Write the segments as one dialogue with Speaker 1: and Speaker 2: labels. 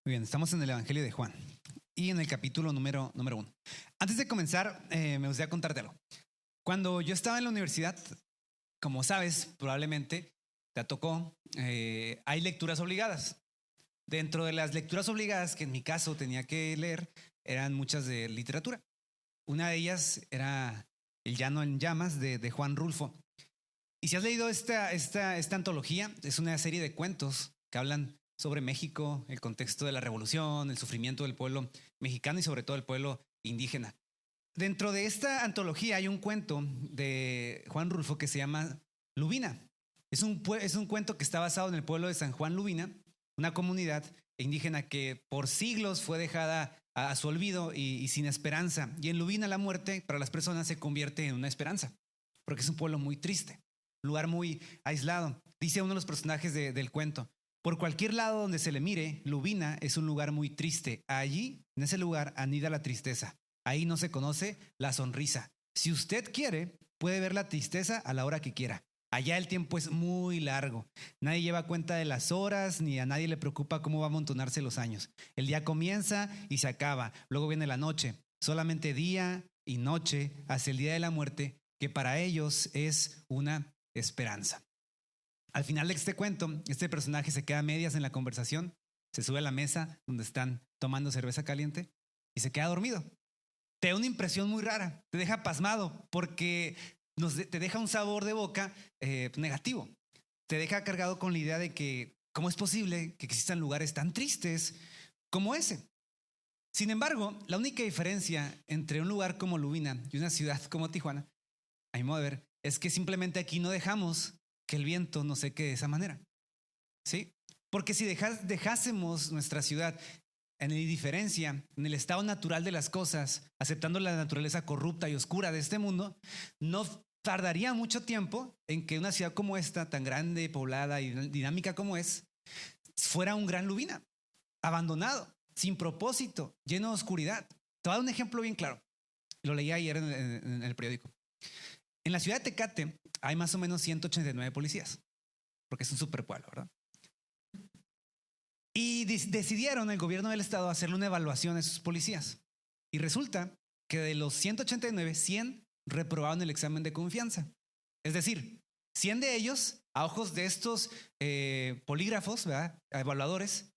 Speaker 1: Muy bien, estamos en el Evangelio de Juan y en el capítulo número 1. Antes de comenzar, me gustaría contarte algo. Cuando yo estaba en la universidad, como sabes, probablemente te tocó, hay lecturas obligadas. Dentro de las lecturas obligadas, que en mi caso tenía que leer, eran muchas de literatura. Una de ellas era El Llano en Llamas de Juan Rulfo. Y si has leído esta antología, es una serie de cuentos que hablan sobre México, el contexto de la revolución, el sufrimiento del pueblo mexicano y sobre todo el pueblo indígena. Dentro de esta antología hay un cuento de Juan Rulfo que se llama Lubina. Es un cuento que está basado en el pueblo de San Juan Lubina, una comunidad indígena que por siglos fue dejada a su olvido y sin esperanza. Y en Lubina la muerte para las personas se convierte en una esperanza, porque es un pueblo muy triste, un lugar muy aislado. Dice uno de los personajes del cuento: por cualquier lado donde se le mire, Lubina es un lugar muy triste. Allí, en ese lugar, anida la tristeza. Ahí no se conoce la sonrisa. Si usted quiere, puede ver la tristeza a la hora que quiera. Allá el tiempo es muy largo. Nadie lleva cuenta de las horas, ni a nadie le preocupa cómo va a amontonarse los años. El día comienza y se acaba. Luego viene la noche. Solamente día y noche hasta el día de la muerte, que para ellos es una esperanza. Al final de este cuento, este personaje se queda a medias en la conversación, se sube a la mesa donde están tomando cerveza caliente y se queda dormido. Te da una impresión muy rara, te deja pasmado porque te deja un sabor de boca negativo. Te deja cargado con la idea de que cómo es posible que existan lugares tan tristes como ese. Sin embargo, la única diferencia entre un lugar como Lubina y una ciudad como Tijuana, a mi modo de ver, es que simplemente aquí no dejamos que el viento nos seque de esa manera, ¿sí? Porque si dejásemos nuestra ciudad en la indiferencia, en el estado natural de las cosas, aceptando la naturaleza corrupta y oscura de este mundo, no tardaría mucho tiempo en que una ciudad como esta, tan grande, poblada y dinámica como es, fuera un gran Lubina, abandonado, sin propósito, lleno de oscuridad. Te voy a dar un ejemplo bien claro. Lo leí ayer en el periódico. En la ciudad de Tecate hay más o menos 189 policías, porque es un superpueblo, ¿verdad? Y decidieron el gobierno del estado hacerle una evaluación a esos policías. Y resulta que de los 189, 100 reprobaron el examen de confianza. Es decir, 100 de ellos, a ojos de estos polígrafos, ¿verdad?, evaluadores,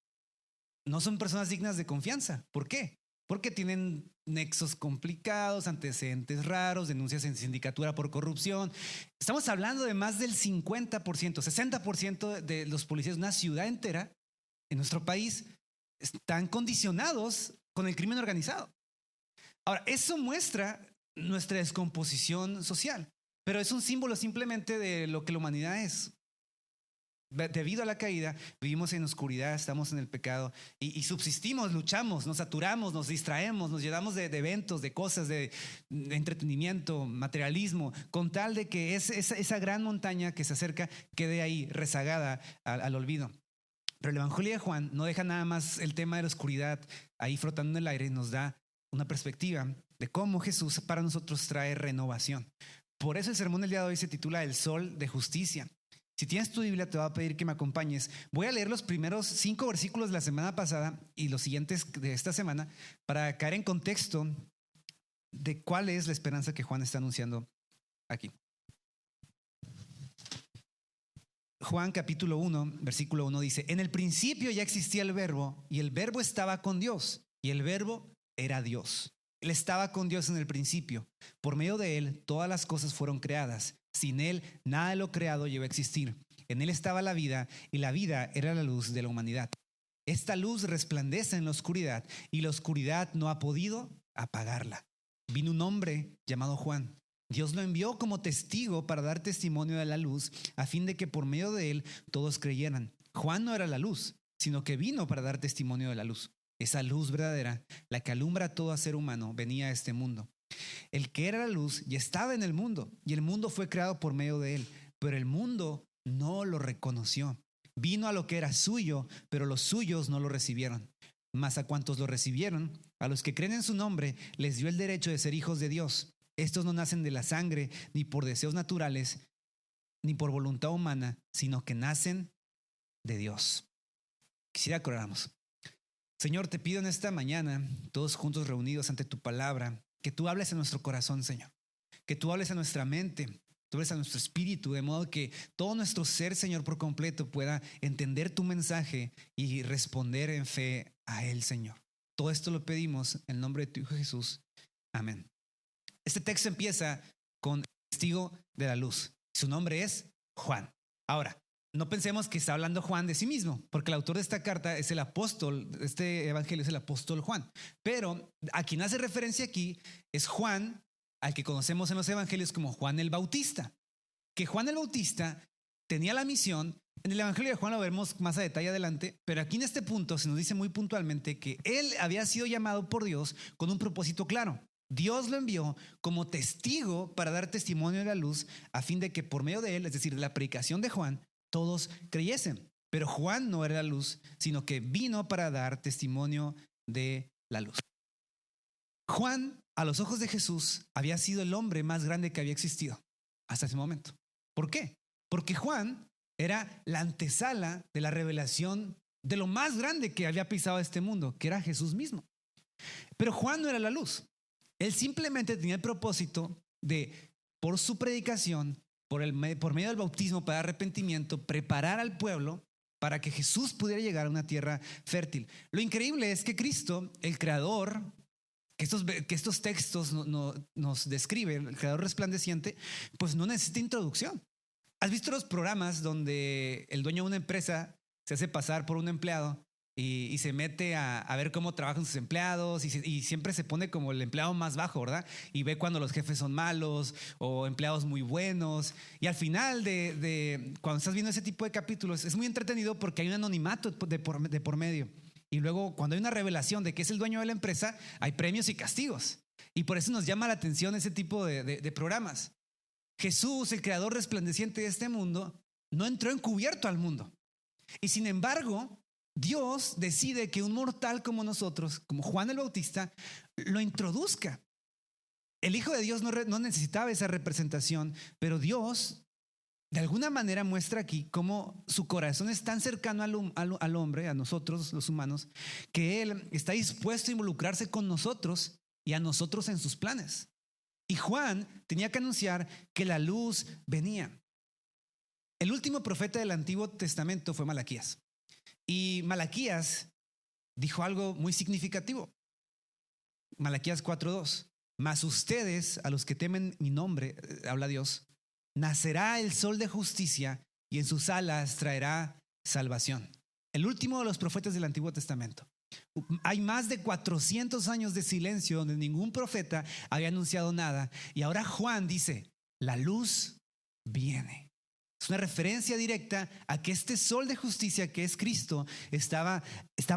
Speaker 1: no son personas dignas de confianza. ¿Por qué? Porque tienen nexos complicados, antecedentes raros, denuncias en sindicatura por corrupción. Estamos hablando de más del 50%, 60% de los policías de una ciudad entera en nuestro país están condicionados con el crimen organizado. Ahora, eso muestra nuestra descomposición social, pero es un símbolo simplemente de lo que la humanidad es. Debido a la caída, vivimos en oscuridad, estamos en el pecado y subsistimos, luchamos, nos saturamos, nos distraemos, nos llenamos de eventos, de cosas, de entretenimiento, materialismo, con tal de que esa gran montaña que se acerca quede ahí rezagada al olvido. Pero el Evangelio de Juan no deja nada más el tema de la oscuridad ahí flotando en el aire, nos da una perspectiva de cómo Jesús para nosotros trae renovación. Por eso el sermón del día de hoy se titula El Sol de Justicia. Si tienes tu Biblia, te voy a pedir que me acompañes. Voy a leer los primeros 5 versículos de la semana pasada y los siguientes de esta semana para caer en contexto de cuál es la esperanza que Juan está anunciando aquí. Juan capítulo 1, versículo 1 dice: en el principio ya existía el verbo y el verbo estaba con Dios y el verbo era Dios. Él estaba con Dios en el principio. Por medio de él todas las cosas fueron creadas. Sin él nada de lo creado llegó a existir. En él estaba la vida y la vida era la luz de la humanidad. Esta luz resplandece en la oscuridad y la oscuridad no ha podido apagarla. Vino un hombre llamado Juan. Dios lo envió como testigo para dar testimonio de la luz, a fin de que por medio de él todos creyeran. Juan no era la luz, sino que vino para dar testimonio de la luz. Esa luz verdadera, la que alumbra a todo ser humano, venía a este mundo. El que era la luz ya estaba en el mundo, y el mundo fue creado por medio de él, pero el mundo no lo reconoció. Vino a lo que era suyo, pero los suyos no lo recibieron. Mas a cuantos lo recibieron, a los que creen en su nombre, les dio el derecho de ser hijos de Dios. Estos no nacen de la sangre, ni por deseos naturales, ni por voluntad humana, sino que nacen de Dios. Quisiera que oráramos. Señor, te pido en esta mañana, todos juntos reunidos ante tu palabra, que tú hables a nuestro corazón, Señor, que tú hables a nuestra mente, tú hables a nuestro espíritu, de modo que todo nuestro ser, Señor, por completo pueda entender tu mensaje y responder en fe a él, Señor. Todo esto lo pedimos en el nombre de tu Hijo Jesús. Amén. Este texto empieza con el testigo de la luz. Su nombre es Juan. Ahora, no pensemos que está hablando Juan de sí mismo, porque el autor de esta carta es el apóstol, este evangelio es el apóstol Juan. Pero a quien hace referencia aquí es Juan, al que conocemos en los evangelios como Juan el Bautista. Que Juan el Bautista tenía la misión, en el evangelio de Juan lo veremos más a detalle adelante, pero aquí en este punto se nos dice muy puntualmente que él había sido llamado por Dios con un propósito claro. Dios lo envió como testigo para dar testimonio de la luz, a fin de que por medio de él, es decir, de la predicación de Juan, todos creyesen. Pero Juan no era la luz, sino que vino para dar testimonio de la luz. Juan, a los ojos de Jesús, había sido el hombre más grande que había existido hasta ese momento. ¿Por qué? Porque Juan era la antesala de la revelación de lo más grande que había pisado este mundo, que era Jesús mismo. Pero Juan no era la luz. Él simplemente tenía el propósito de, por su predicación, por medio del bautismo para arrepentimiento, preparar al pueblo para que Jesús pudiera llegar a una tierra fértil. Lo increíble es que Cristo, el creador, que estos textos nos describen, el creador resplandeciente, pues no necesita introducción. ¿Has visto los programas donde el dueño de una empresa se hace pasar por un empleado y se mete a ver cómo trabajan sus empleados y siempre se pone como el empleado más bajo, ¿verdad? Y ve cuando los jefes son malos o empleados muy buenos. Y al final de cuando estás viendo ese tipo de capítulos es muy entretenido porque hay un anonimato de por medio. Y luego cuando hay una revelación de que es el dueño de la empresa, hay premios y castigos. Y por eso nos llama la atención ese tipo de programas. Jesús, el creador resplandeciente de este mundo, no entró encubierto al mundo. Y sin embargo, Dios decide que un mortal como nosotros, como Juan el Bautista, lo introduzca. El Hijo de Dios no necesitaba esa representación, pero Dios de alguna manera muestra aquí cómo su corazón es tan cercano al hombre, a nosotros los humanos, que Él está dispuesto a involucrarse con nosotros y a nosotros en sus planes. Y Juan tenía que anunciar que la luz venía. El último profeta del Antiguo Testamento fue Malaquías. Y Malaquías dijo algo muy significativo. Malaquías 4:2. Mas ustedes, a los que temen mi nombre, habla Dios, nacerá el sol de justicia y en sus alas traerá salvación. El último de los profetas del Antiguo Testamento. Hay más de 400 años de silencio donde ningún profeta había anunciado nada. Y ahora Juan dice, la luz viene. Es una referencia directa a que este sol de justicia que es Cristo estaba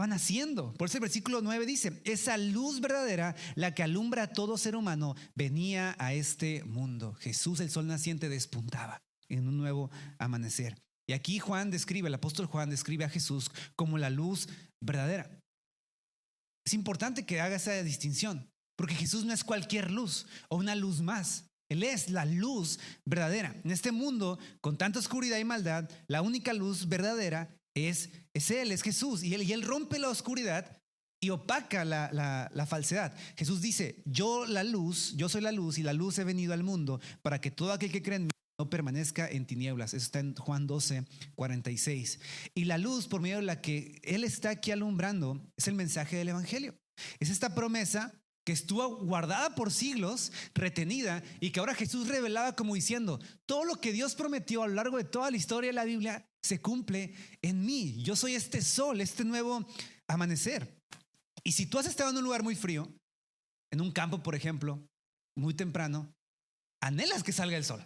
Speaker 1: naciendo. Por eso el versículo 9 dice, esa luz verdadera, la que alumbra a todo ser humano, venía a este mundo. Jesús, el sol naciente, despuntaba en un nuevo amanecer. Y aquí el apóstol Juan describe a Jesús como la luz verdadera. Es importante que haga esa distinción, porque Jesús no es cualquier luz o una luz más. Él es la luz verdadera. En este mundo con tanta oscuridad y maldad, la única luz verdadera es Él, es Jesús. Y él rompe la oscuridad y opaca la falsedad. Jesús dice, yo soy la luz y la luz he venido al mundo para que todo aquel que cree en mí no permanezca en tinieblas. Eso está en Juan 12:46. Y la luz por medio de la que Él está aquí alumbrando es el mensaje del evangelio. Es esta promesa que estuvo guardada por siglos, retenida, y que ahora Jesús revelaba como diciendo, todo lo que Dios prometió a lo largo de toda la historia de la Biblia se cumple en mí. Yo soy este sol, este nuevo amanecer. Y si tú has estado en un lugar muy frío, en un campo, por ejemplo, muy temprano, anhelas que salga el sol.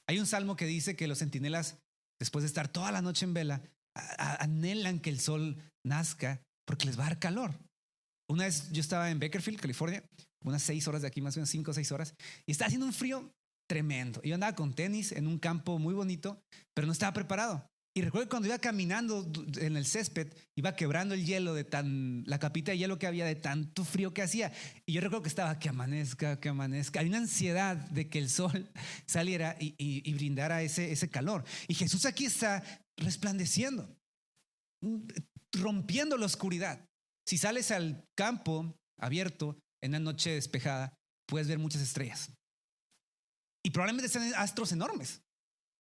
Speaker 1: Hay un salmo que dice que los centinelas, después de estar toda la noche en vela, anhelan que el sol nazca porque les va a dar calor. Una vez yo estaba en Bakersfield, California, unas 6 horas de aquí, más o menos 5 o 6 horas, y estaba haciendo un frío tremendo. Yo andaba con tenis en un campo muy bonito, pero no estaba preparado. Y recuerdo que cuando iba caminando en el césped, iba quebrando el hielo la capita de hielo que había de tanto frío que hacía. Y yo recuerdo que estaba que amanezca. Hay una ansiedad de que el sol saliera y brindara ese calor. Y Jesús aquí está resplandeciendo, rompiendo la oscuridad. Si sales al campo abierto en una noche despejada, puedes ver muchas estrellas. Y probablemente sean astros enormes,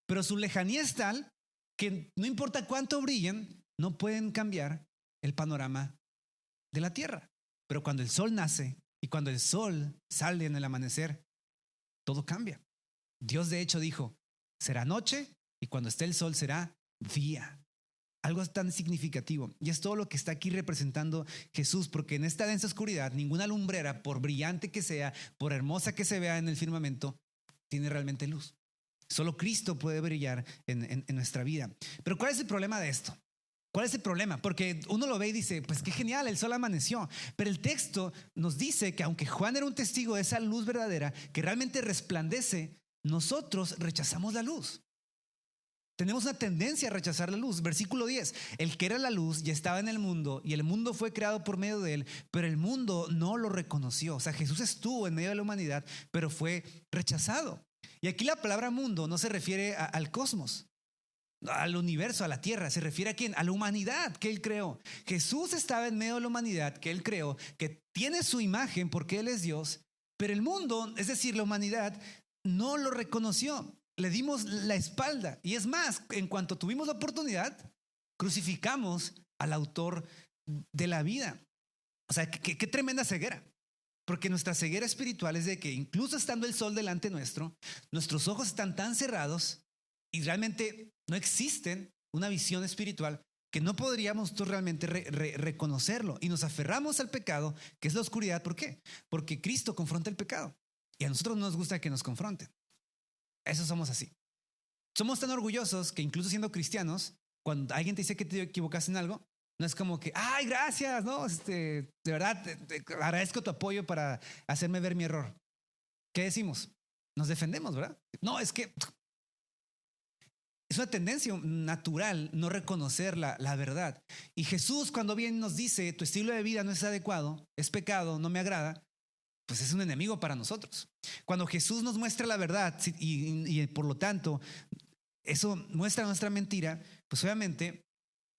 Speaker 1: pero su lejanía es tal que no importa cuánto brillen, no pueden cambiar el panorama de la Tierra. Pero cuando el sol nace y cuando el sol sale en el amanecer, todo cambia. Dios de hecho dijo, será noche y cuando esté el sol será día. Algo tan significativo. Y es todo lo que está aquí representando Jesús, porque en esta densa oscuridad, ninguna lumbrera, por brillante que sea, por hermosa que se vea en el firmamento, tiene realmente luz. Solo Cristo puede brillar en nuestra vida. Pero ¿cuál es el problema de esto? ¿Cuál es el problema? Porque uno lo ve y dice, pues qué genial, el sol amaneció. Pero el texto nos dice que aunque Juan era un testigo de esa luz verdadera, que realmente resplandece, nosotros rechazamos la luz. Tenemos una tendencia a rechazar la luz. Versículo 10, el que era la luz ya estaba en el mundo y el mundo fue creado por medio de él, pero el mundo no lo reconoció. O sea, Jesús estuvo en medio de la humanidad, pero fue rechazado. Y aquí la palabra mundo no se refiere al cosmos, al universo, a la tierra. Se refiere a quién? A la humanidad que él creó. Jesús estaba en medio de la humanidad que él creó, que tiene su imagen porque él es Dios, pero el mundo, es decir, la humanidad, no lo reconoció. Le dimos la espalda. Y es más, en cuanto tuvimos la oportunidad, crucificamos al autor de la vida. O sea, qué tremenda ceguera. Porque nuestra ceguera espiritual es de que incluso estando el sol delante nuestro, nuestros ojos están tan cerrados y realmente no existen una visión espiritual que no podríamos nosotros realmente reconocerlo. Y nos aferramos al pecado, que es la oscuridad. ¿Por qué? Porque Cristo confronta el pecado. Y a nosotros no nos gusta que nos confronten. Eso somos así. Somos tan orgullosos que incluso siendo cristianos, cuando alguien te dice que te equivocaste en algo, no es como que, ay, gracias, no, de verdad, te agradezco tu apoyo para hacerme ver mi error. ¿Qué decimos? Nos defendemos, ¿verdad? No, es que es una tendencia natural no reconocer la verdad. Y Jesús cuando viene nos dice, tu estilo de vida no es adecuado, es pecado, no me agrada, pues es un enemigo para nosotros. Cuando Jesús nos muestra la verdad y por lo tanto eso muestra nuestra mentira, pues obviamente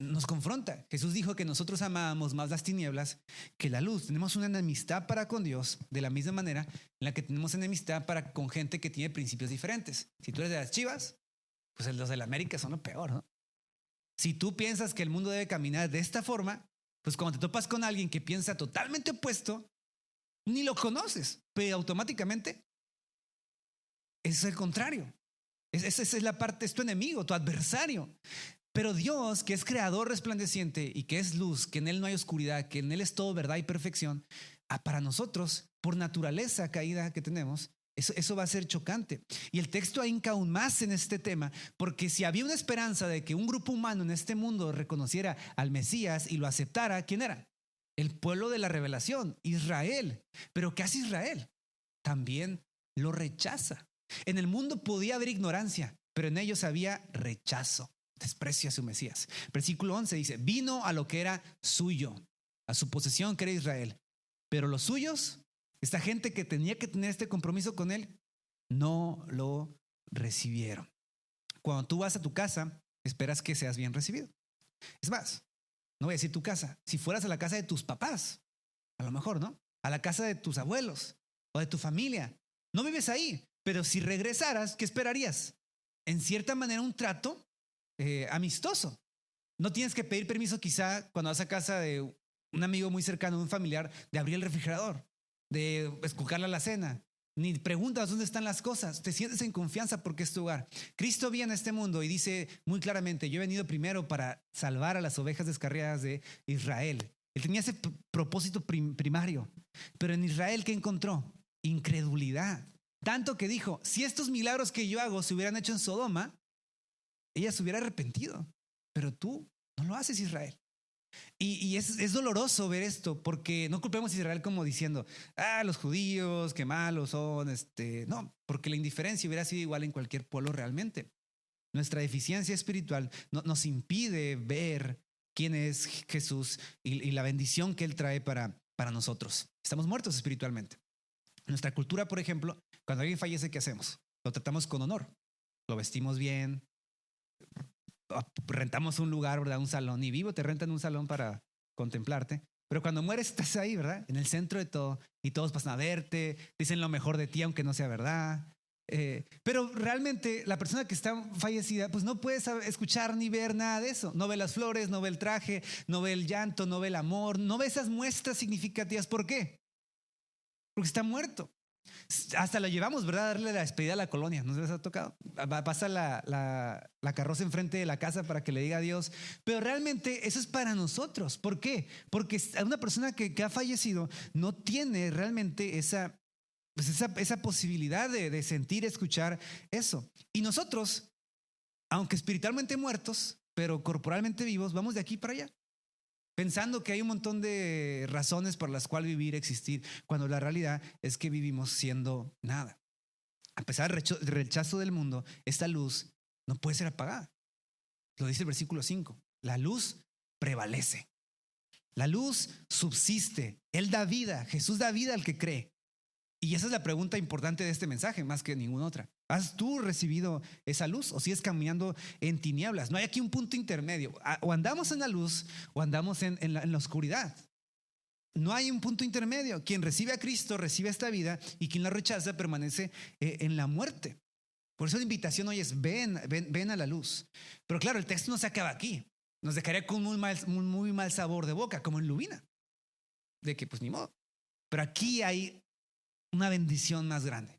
Speaker 1: nos confronta. Jesús dijo que nosotros amábamos más las tinieblas que la luz. Tenemos una enemistad para con Dios de la misma manera en la que tenemos enemistad para con gente que tiene principios diferentes. Si tú eres de las Chivas, pues los de la América son lo peor, ¿no? Si tú piensas que el mundo debe caminar de esta forma, pues cuando te topas con alguien que piensa totalmente opuesto, ni lo conoces, pero automáticamente es el contrario. Esa es la parte, es tu enemigo, tu adversario. Pero Dios, que es creador resplandeciente y que es luz, que en él no hay oscuridad, que en él es todo verdad y perfección, para nosotros, por naturaleza caída que tenemos, eso va a ser chocante. Y el texto ahínca aún más en este tema, porque si había una esperanza de que un grupo humano en este mundo reconociera al Mesías y lo aceptara, ¿quién era? El pueblo de la revelación, Israel. Pero ¿qué hace Israel? También lo rechaza. En el mundo podía haber ignorancia, pero en ellos había rechazo, desprecio a su Mesías. Versículo 11 dice, vino a lo que era suyo, a su posesión que era Israel. Pero los suyos, esta gente que tenía que tener este compromiso con él, no lo recibieron. Cuando tú vas a tu casa, esperas que seas bien recibido. Es más, no voy a decir tu casa. Si fueras a la casa de tus papás, a lo mejor, ¿no? A la casa de tus abuelos o de tu familia. No vives ahí, pero si regresaras, ¿qué esperarías? En cierta manera, un trato amistoso. No tienes que pedir permiso quizá cuando vas a casa de un amigo muy cercano, de un familiar, de abrir el refrigerador, de escuchar la alacena. Ni preguntas dónde están las cosas. Te sientes en confianza porque es tu hogar. Cristo viene a este mundo y dice muy claramente, yo he venido primero para salvar a las ovejas descarriadas de Israel. Él tenía ese propósito primario. Pero en Israel, ¿qué encontró? Incredulidad. Tanto que dijo, si estos milagros que yo hago se hubieran hecho en Sodoma, ella se hubiera arrepentido. Pero tú no lo haces, Israel. Y es doloroso ver esto, porque no culpemos a Israel como diciendo, los judíos, qué malos son. No, porque la indiferencia hubiera sido igual en cualquier pueblo realmente. Nuestra deficiencia espiritual nos impide ver quién es Jesús y la bendición que Él trae para nosotros. Estamos muertos espiritualmente. En nuestra cultura, por ejemplo, cuando alguien fallece, ¿qué hacemos? Lo tratamos con honor, lo vestimos bien, rentamos un lugar, ¿verdad? Un salón, y vivo te rentan un salón para contemplarte, Pero cuando mueres estás ahí, ¿verdad? En el centro de todo y todos pasan a verte, dicen lo mejor de ti aunque no sea verdad. Pero realmente la persona que está fallecida pues no puede escuchar ni ver nada de eso. No ve las flores, no ve el traje, no ve el llanto, no ve el amor, no ve esas muestras significativas. ¿Por qué? Porque está muerto. Hasta lo llevamos, ¿verdad? A darle la despedida a la colonia. ¿Nos les ha tocado? Pasa la carroza enfrente de la casa para que le diga adiós. Pero realmente eso es para nosotros. ¿Por qué? Porque una persona que ha fallecido no tiene realmente esa posibilidad de sentir, escuchar eso. Y nosotros, aunque espiritualmente muertos, pero corporalmente vivos, vamos de aquí para allá, pensando que hay un montón de razones por las cuales vivir, existir, cuando la realidad es que vivimos siendo nada. A pesar del rechazo del mundo, esta luz no puede ser apagada. Lo dice el versículo 5. La luz prevalece. La luz subsiste. Él da vida. Jesús da vida al que cree. Y esa es la pregunta importante de este mensaje, más que ninguna otra. ¿Has tú recibido esa luz o sigues caminando en tinieblas? No hay aquí un punto intermedio. O andamos en la luz o andamos en la oscuridad. No hay un punto intermedio. Quien recibe a Cristo recibe esta vida y quien la rechaza permanece en la muerte. Por eso la invitación hoy es ven a la luz. Pero claro, el texto no se acaba aquí. Nos dejaría con un muy mal sabor de boca, como en Lubina. De que pues ni modo. Pero aquí hay una bendición más grande.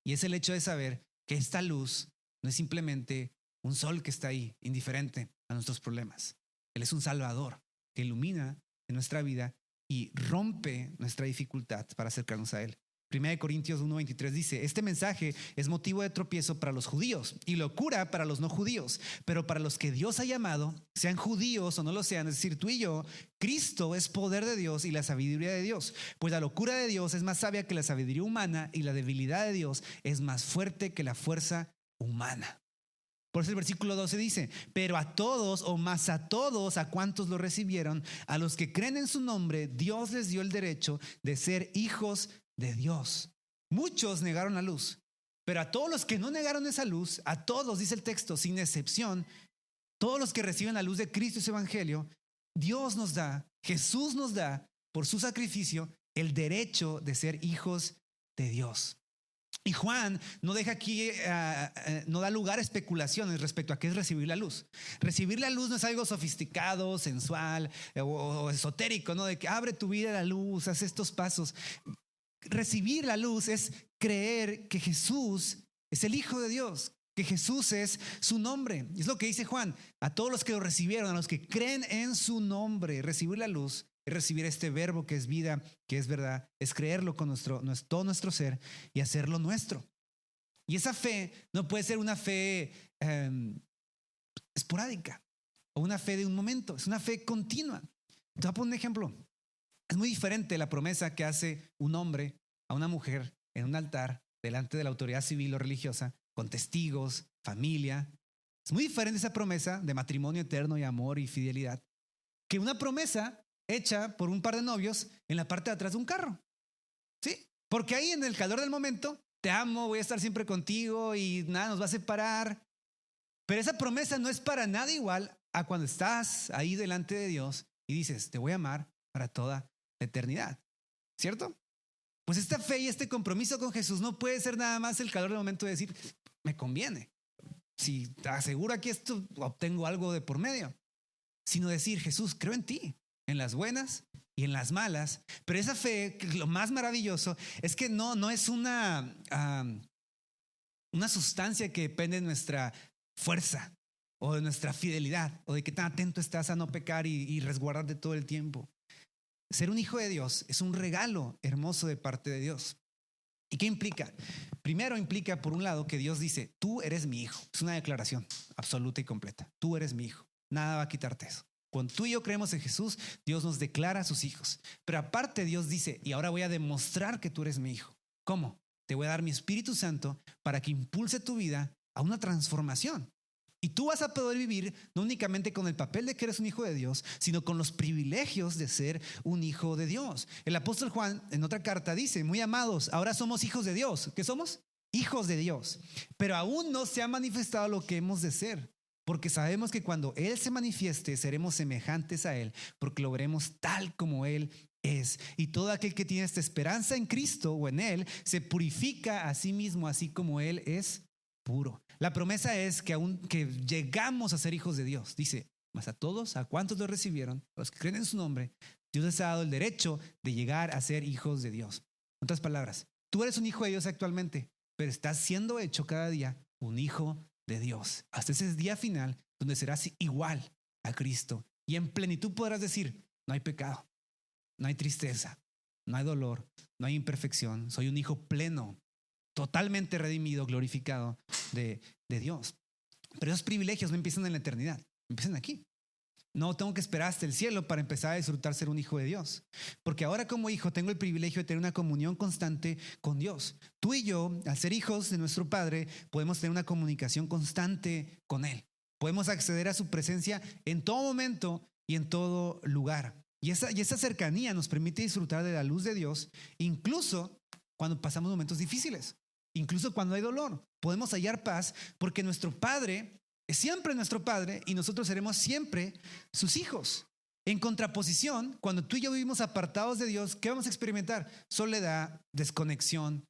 Speaker 1: Y es el hecho de saber que esta luz no es simplemente un sol que está ahí, indiferente a nuestros problemas. Él es un salvador que ilumina en nuestra vida y rompe nuestra dificultad para acercarnos a Él. 1 Corintios 1:23 dice: este mensaje es motivo de tropiezo para los judíos y locura para los no judíos, pero para los que Dios ha llamado, sean judíos o no lo sean, es decir, tú y yo, Cristo es poder de Dios y la sabiduría de Dios, pues la locura de Dios es más sabia que la sabiduría humana y la debilidad de Dios es más fuerte que la fuerza humana. Por eso el versículo 12 dice: pero a todos, o más a todos, a cuantos lo recibieron, a los que creen en su nombre, Dios les dio el derecho de ser hijos de Dios. Muchos negaron la luz, pero a todos los que no negaron esa luz, a todos, dice el texto, sin excepción, todos los que reciben la luz de Cristo y su evangelio, Dios nos da, Jesús nos da, por su sacrificio, el derecho de ser hijos de Dios. Y Juan no deja aquí, no da lugar a especulaciones respecto a qué es recibir la luz. Recibir la luz no es algo sofisticado, sensual o esotérico, ¿no? De que abre tu vida a la luz, haz estos pasos. Recibir la luz es creer que Jesús es el Hijo de Dios, que Jesús es su nombre. Es lo que dice Juan: a todos los que lo recibieron, a los que creen en su nombre. Recibir la luz es recibir este verbo que es vida, que es verdad, es creerlo con todo nuestro ser y hacerlo nuestro. Y esa fe no puede ser una fe esporádica o una fe de un momento, es una fe continua. Te voy a poner un ejemplo. Es muy diferente la promesa que hace un hombre a una mujer en un altar delante de la autoridad civil o religiosa, con testigos, familia. Es muy diferente esa promesa de matrimonio eterno y amor y fidelidad que una promesa hecha por un par de novios en la parte de atrás de un carro. ¿Sí? Porque ahí en el calor del momento, te amo, voy a estar siempre contigo y nada nos va a separar. Pero esa promesa no es para nada igual a cuando estás ahí delante de Dios y dices: te voy a amar para toda la eternidad. ¿Cierto? Pues esta fe y este compromiso con Jesús no puede ser nada más el calor del momento de decir: me conviene. Si te aseguro aquí esto, obtengo algo de por medio. Sino decir: Jesús, creo en ti, en las buenas y en las malas. Pero esa fe, lo más maravilloso es que no es una sustancia que depende de nuestra fuerza o de nuestra fidelidad o de qué tan atento estás a no pecar y resguardarte todo el tiempo. Ser un hijo de Dios es un regalo hermoso de parte de Dios. ¿Y qué implica? Primero implica, por un lado, que Dios dice: tú eres mi hijo. Es una declaración absoluta y completa. Tú eres mi hijo. Nada va a quitarte eso. Cuando tú y yo creemos en Jesús, Dios nos declara a sus hijos. Pero aparte, Dios dice: y ahora voy a demostrar que tú eres mi hijo. ¿Cómo? Te voy a dar mi Espíritu Santo para que impulse tu vida a una transformación. Y tú vas a poder vivir no únicamente con el papel de que eres un hijo de Dios, sino con los privilegios de ser un hijo de Dios. El apóstol Juan en otra carta dice: muy amados, ahora somos hijos de Dios. ¿Qué somos? Hijos de Dios. Pero aún no se ha manifestado lo que hemos de ser. porque sabemos que cuando Él se manifieste seremos semejantes a Él, porque lo veremos tal como Él es. Y todo aquel que tiene esta esperanza en Cristo o en Él se purifica a sí mismo, así como Él es puro. La promesa es que aun que llegamos a ser hijos de Dios, dice, mas a todos, a cuantos lo recibieron, a los que creen en su nombre, Dios les ha dado el derecho de llegar a ser hijos de Dios. En otras palabras, tú eres un hijo de Dios actualmente, pero estás siendo hecho cada día un hijo de Dios. Hasta ese día final donde serás igual a Cristo. Y en plenitud podrás decir, no hay pecado, no hay tristeza, no hay dolor, no hay imperfección. Soy un hijo pleno, totalmente redimido, glorificado de Dios. Pero esos privilegios no empiezan en la eternidad, empiezan aquí. No tengo que esperar hasta el cielo para empezar a disfrutar ser un hijo de Dios. Porque ahora como hijo tengo el privilegio de tener una comunión constante con Dios. Tú y yo, al ser hijos de nuestro Padre, podemos tener una comunicación constante con Él. Podemos acceder a su presencia en todo momento y en todo lugar. Y esa cercanía nos permite disfrutar de la luz de Dios, incluso cuando pasamos momentos difíciles, incluso cuando hay dolor. Podemos hallar paz porque nuestro Padre es siempre nuestro Padre y nosotros seremos siempre sus hijos. En contraposición, cuando tú y yo vivimos apartados de Dios, ¿qué vamos a experimentar? Soledad, desconexión,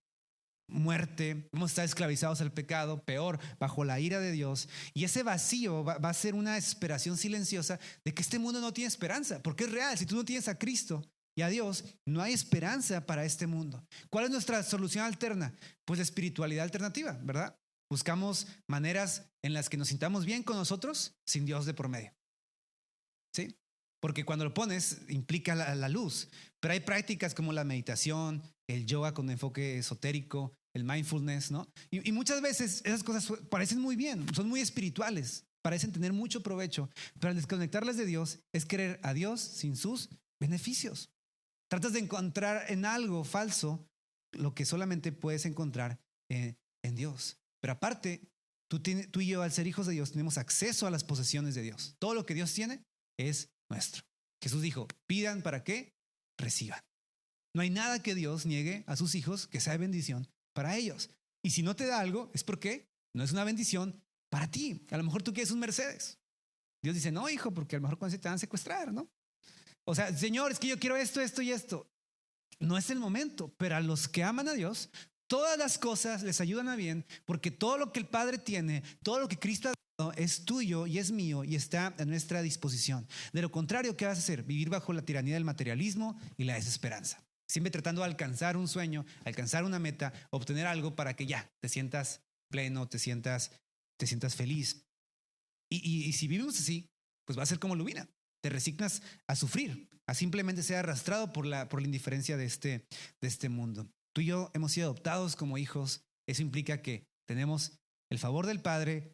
Speaker 1: muerte. Vamos a estar esclavizados al pecado, peor, bajo la ira de Dios. Y ese vacío va a ser una desesperación silenciosa de que este mundo no tiene esperanza, porque es real. Si tú no tienes a Cristo y a Dios, no hay esperanza para este mundo. ¿Cuál es nuestra solución alterna? Pues la espiritualidad alternativa, ¿verdad? Buscamos maneras en las que nos sintamos bien con nosotros sin Dios de por medio. ¿Sí? Porque cuando lo pones implica la luz. Pero hay prácticas como la meditación, el yoga con enfoque esotérico, el mindfulness, ¿no? Y muchas veces esas cosas parecen muy bien, son muy espirituales, parecen tener mucho provecho. Pero al desconectarlas de Dios es querer a Dios sin sus beneficios. Tratas de encontrar en algo falso lo que solamente puedes encontrar en Dios. Pero aparte, tú y yo, al ser hijos de Dios, tenemos acceso a las posesiones de Dios. Todo lo que Dios tiene es nuestro. Jesús dijo, pidan para que reciban. No hay nada que Dios niegue a sus hijos que sea bendición para ellos. Y si no te da algo, es porque no es una bendición para ti. A lo mejor tú quieres un Mercedes. Dios dice, no, hijo, porque a lo mejor cuando se te van a secuestrar, ¿no? O sea, Señor, es que yo quiero esto, esto y esto. No es el momento, pero a los que aman a Dios, todas las cosas les ayudan a bien, porque todo lo que el Padre tiene, todo lo que Cristo ha dado es tuyo y es mío y está a nuestra disposición. De lo contrario, ¿qué vas a hacer? Vivir bajo la tiranía del materialismo y la desesperanza. Siempre tratando de alcanzar un sueño, alcanzar una meta, obtener algo para que ya te sientas pleno, te sientas feliz. Y si vivimos así, pues va a ser como Lubina. Te resignas a sufrir, a simplemente ser arrastrado por la indiferencia de este mundo. Tú y yo hemos sido adoptados como hijos. Eso implica que tenemos el favor del Padre,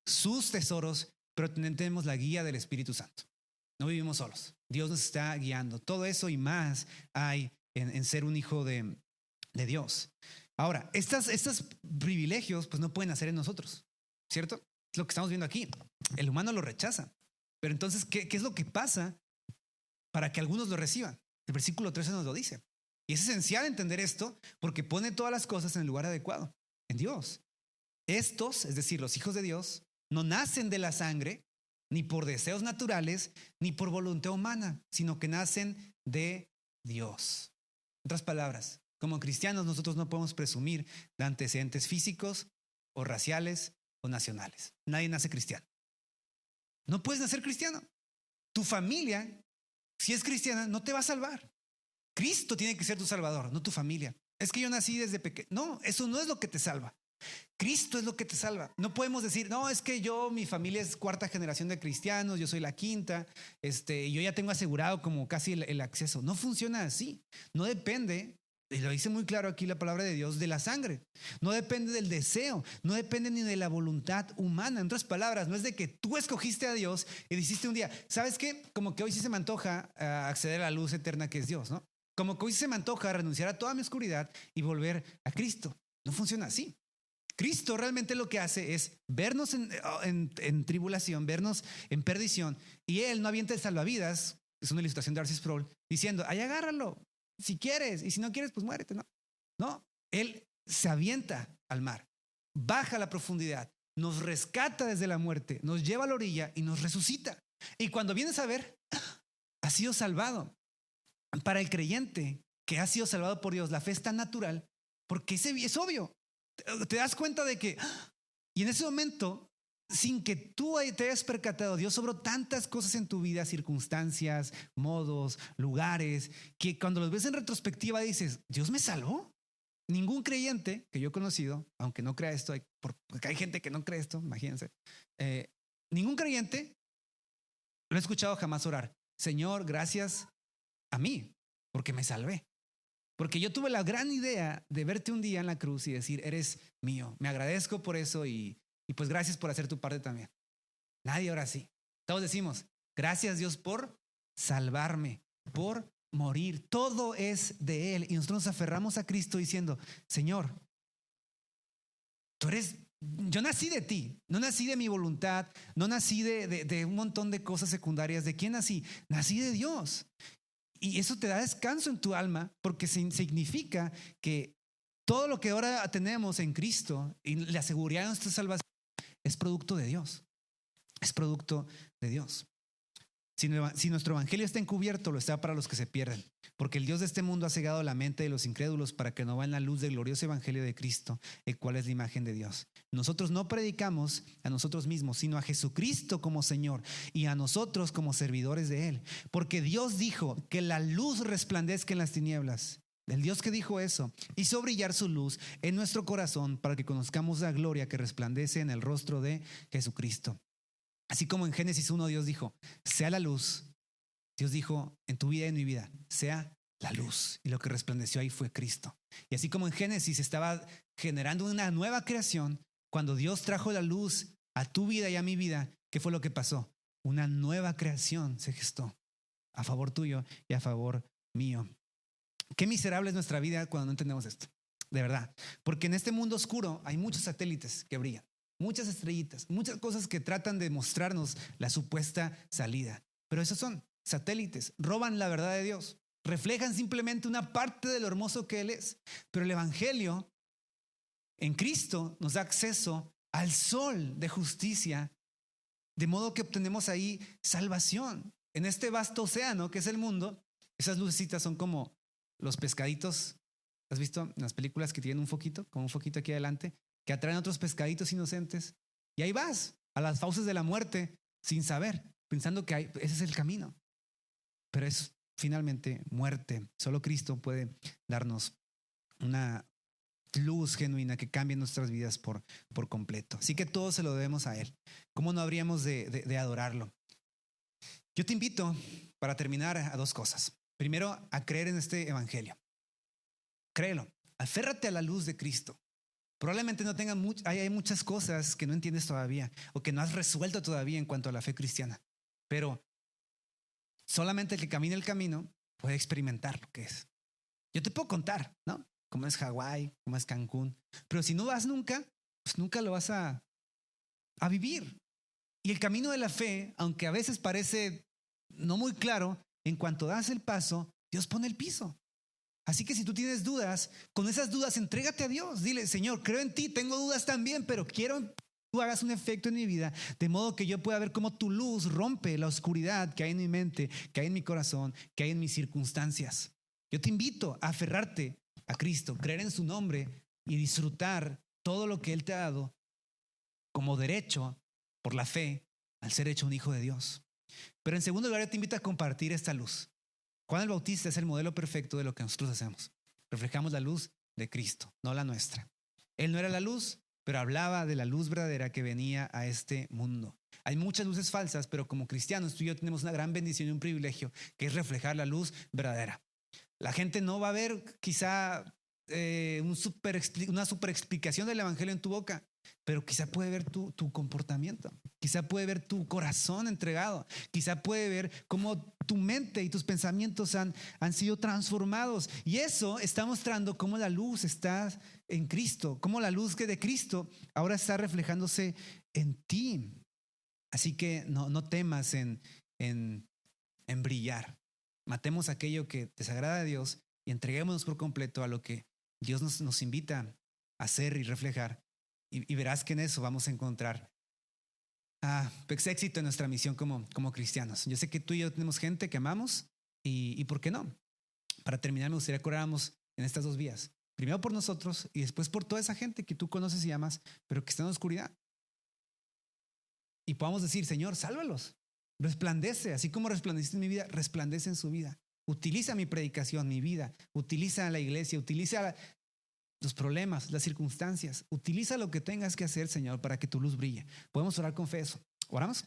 Speaker 1: sus tesoros, pero también tenemos la guía del Espíritu Santo. No vivimos solos. Dios nos está guiando. Todo eso y más hay en ser un hijo de Dios. Ahora, estos privilegios pues no pueden hacer en nosotros, ¿cierto? Es lo que estamos viendo aquí. El humano lo rechaza. Pero entonces, ¿qué es lo que pasa para que algunos lo reciban? El versículo 13 nos lo dice. Y es esencial entender esto porque pone todas las cosas en el lugar adecuado, en Dios. Estos, es decir, los hijos de Dios, no nacen de la sangre, ni por deseos naturales, ni por voluntad humana, sino que nacen de Dios. En otras palabras, como cristianos nosotros no podemos presumir de antecedentes físicos o raciales o nacionales. Nadie nace cristiano. No puedes nacer cristiano. Tu familia, si es cristiana, no te va a salvar. Cristo tiene que ser tu salvador, no tu familia. Es que yo nací desde pequeño. No, eso no es lo que te salva. Cristo es lo que te salva. No podemos decir, no, es que mi familia es cuarta generación de cristianos, yo soy la quinta, yo ya tengo asegurado como casi el acceso. No funciona así. No depende, y lo dice muy claro aquí la palabra de Dios, de la sangre. No depende del deseo, no depende ni de la voluntad humana. En otras palabras, no es de que tú escogiste a Dios y dijiste un día, ¿sabes qué? Como que hoy sí se me antoja acceder a la luz eterna que es Dios, ¿no? Como que hoy se me antoja renunciar a toda mi oscuridad y volver a Cristo. No funciona así. Cristo realmente lo que hace es vernos en tribulación, vernos en perdición, y Él no avienta el salvavidas, es una ilustración de Darcy Sproul, diciendo, ahí agárralo, si quieres, y si no quieres, pues muérete. No, Él se avienta al mar, baja a la profundidad, nos rescata desde la muerte, nos lleva a la orilla y nos resucita. Y cuando vienes a ver, ha sido salvado. Para el creyente que ha sido salvado por Dios, la fe es tan natural porque es obvio. Te das cuenta de que, y en ese momento, sin que tú te hayas percatado, Dios obró tantas cosas en tu vida, circunstancias, modos, lugares, que cuando los ves en retrospectiva dices, Dios me salvó. Ningún creyente que yo he conocido, aunque no crea esto, porque hay gente que no cree esto, imagínense, ningún creyente lo he escuchado jamás orar, Señor, gracias a mí, porque me salvé. Porque yo tuve la gran idea de verte un día en la cruz y decir, eres mío, me agradezco por eso y pues gracias por hacer tu parte también. Nadie ora así. Todos decimos, gracias Dios por salvarme, por morir. Todo es de Él y nosotros nos aferramos a Cristo diciendo, Señor, yo nací de ti, no nací de mi voluntad, no nací de un montón de cosas secundarias. ¿De quién nací? Nací de Dios. Y eso te da descanso en tu alma porque significa que todo lo que ahora tenemos en Cristo y la seguridad de nuestra salvación es producto de Dios. Es producto de Dios. Si nuestro evangelio está encubierto, lo está para los que se pierden, porque el Dios de este mundo ha cegado la mente de los incrédulos para que no vean la luz del glorioso evangelio de Cristo, el cual es la imagen de Dios. Nosotros no predicamos a nosotros mismos, sino a Jesucristo como Señor y a nosotros como servidores de Él, porque Dios dijo que la luz resplandezca en las tinieblas. El Dios que dijo eso hizo brillar su luz en nuestro corazón para que conozcamos la gloria que resplandece en el rostro de Jesucristo. Así como en Génesis 1 Dios dijo, sea la luz. Dios dijo, en tu vida y en mi vida, sea la luz. Y lo que resplandeció ahí fue Cristo. Y así como en Génesis estaba generando una nueva creación, cuando Dios trajo la luz a tu vida y a mi vida, ¿qué fue lo que pasó? Una nueva creación se gestó a favor tuyo y a favor mío. Qué miserable es nuestra vida cuando no entendemos esto, de verdad. Porque en este mundo oscuro hay muchos satélites que brillan. Muchas estrellitas, muchas cosas que tratan de mostrarnos la supuesta salida. Pero esos son satélites, roban la verdad de Dios, reflejan simplemente una parte de lo hermoso que Él es. Pero el evangelio en Cristo nos da acceso al sol de justicia, de modo que obtenemos ahí salvación. En este vasto océano que es el mundo, esas lucecitas son como los pescaditos. ¿Has visto en las películas que tienen un foquito, como un foquito aquí adelante, que atraen a otros pescaditos inocentes? Y ahí vas, a las fauces de la muerte, sin saber, pensando que ese es el camino. Pero es finalmente muerte. Solo Cristo puede darnos una luz genuina que cambie nuestras vidas por completo. Así que todo se lo debemos a Él. ¿Cómo no habríamos de adorarlo? Yo te invito, para terminar, a dos cosas. Primero, a creer en este evangelio. Créelo, aférrate a la luz de Cristo. Probablemente no tengan hay muchas cosas que no entiendes todavía o que no has resuelto todavía en cuanto a la fe cristiana, pero solamente el que camina el camino puede experimentar lo que es. Yo te puedo contar, ¿no? Cómo es Hawái, cómo es Cancún, pero si no vas nunca, pues nunca lo vas a vivir. Y el camino de la fe, aunque a veces parece no muy claro, en cuanto das el paso, Dios pone el piso. Así que si tú tienes dudas, con esas dudas entrégate a Dios. Dile, Señor, creo en ti, tengo dudas también, pero quiero que tú hagas un efecto en mi vida, de modo que yo pueda ver cómo tu luz rompe la oscuridad que hay en mi mente, que hay en mi corazón, que hay en mis circunstancias. Yo te invito a aferrarte a Cristo, creer en su nombre y disfrutar todo lo que Él te ha dado como derecho por la fe al ser hecho un hijo de Dios. Pero en segundo lugar, yo te invito a compartir esta luz. Juan el Bautista es el modelo perfecto de lo que nosotros hacemos. Reflejamos la luz de Cristo, no la nuestra. Él no era la luz, pero hablaba de la luz verdadera que venía a este mundo. Hay muchas luces falsas, pero como cristianos tú y yo tenemos una gran bendición y un privilegio, que es reflejar la luz verdadera. La gente no va a ver quizá una super explicación del evangelio en tu boca, pero quizá puede ver tu comportamiento, quizá puede ver tu corazón entregado, quizá puede ver cómo tu mente y tus pensamientos han sido transformados, y eso está mostrando cómo la luz está en Cristo, cómo la luz que de Cristo ahora está reflejándose en ti. Así que no temas en brillar. Matemos aquello que desagrada a Dios y entreguémonos por completo a lo que Dios nos invita a hacer y reflejar. y verás que en eso vamos a encontrar pues éxito en nuestra misión como cristianos. Yo sé que tú y yo tenemos gente que amamos y ¿por qué no? Para terminar, me gustaría que oráramos en estas dos vías. Primero por nosotros y después por toda esa gente que tú conoces y amas, pero que está en la oscuridad. Y podamos decir, Señor, sálvalos. Resplandece, así como resplandeciste en mi vida, resplandece en su vida. Utiliza mi predicación, mi vida. Utiliza la iglesia, utiliza los problemas, las circunstancias. Utiliza lo que tengas que hacer, Señor, para que tu luz brille. Podemos orar con fe eso. ¿Oramos?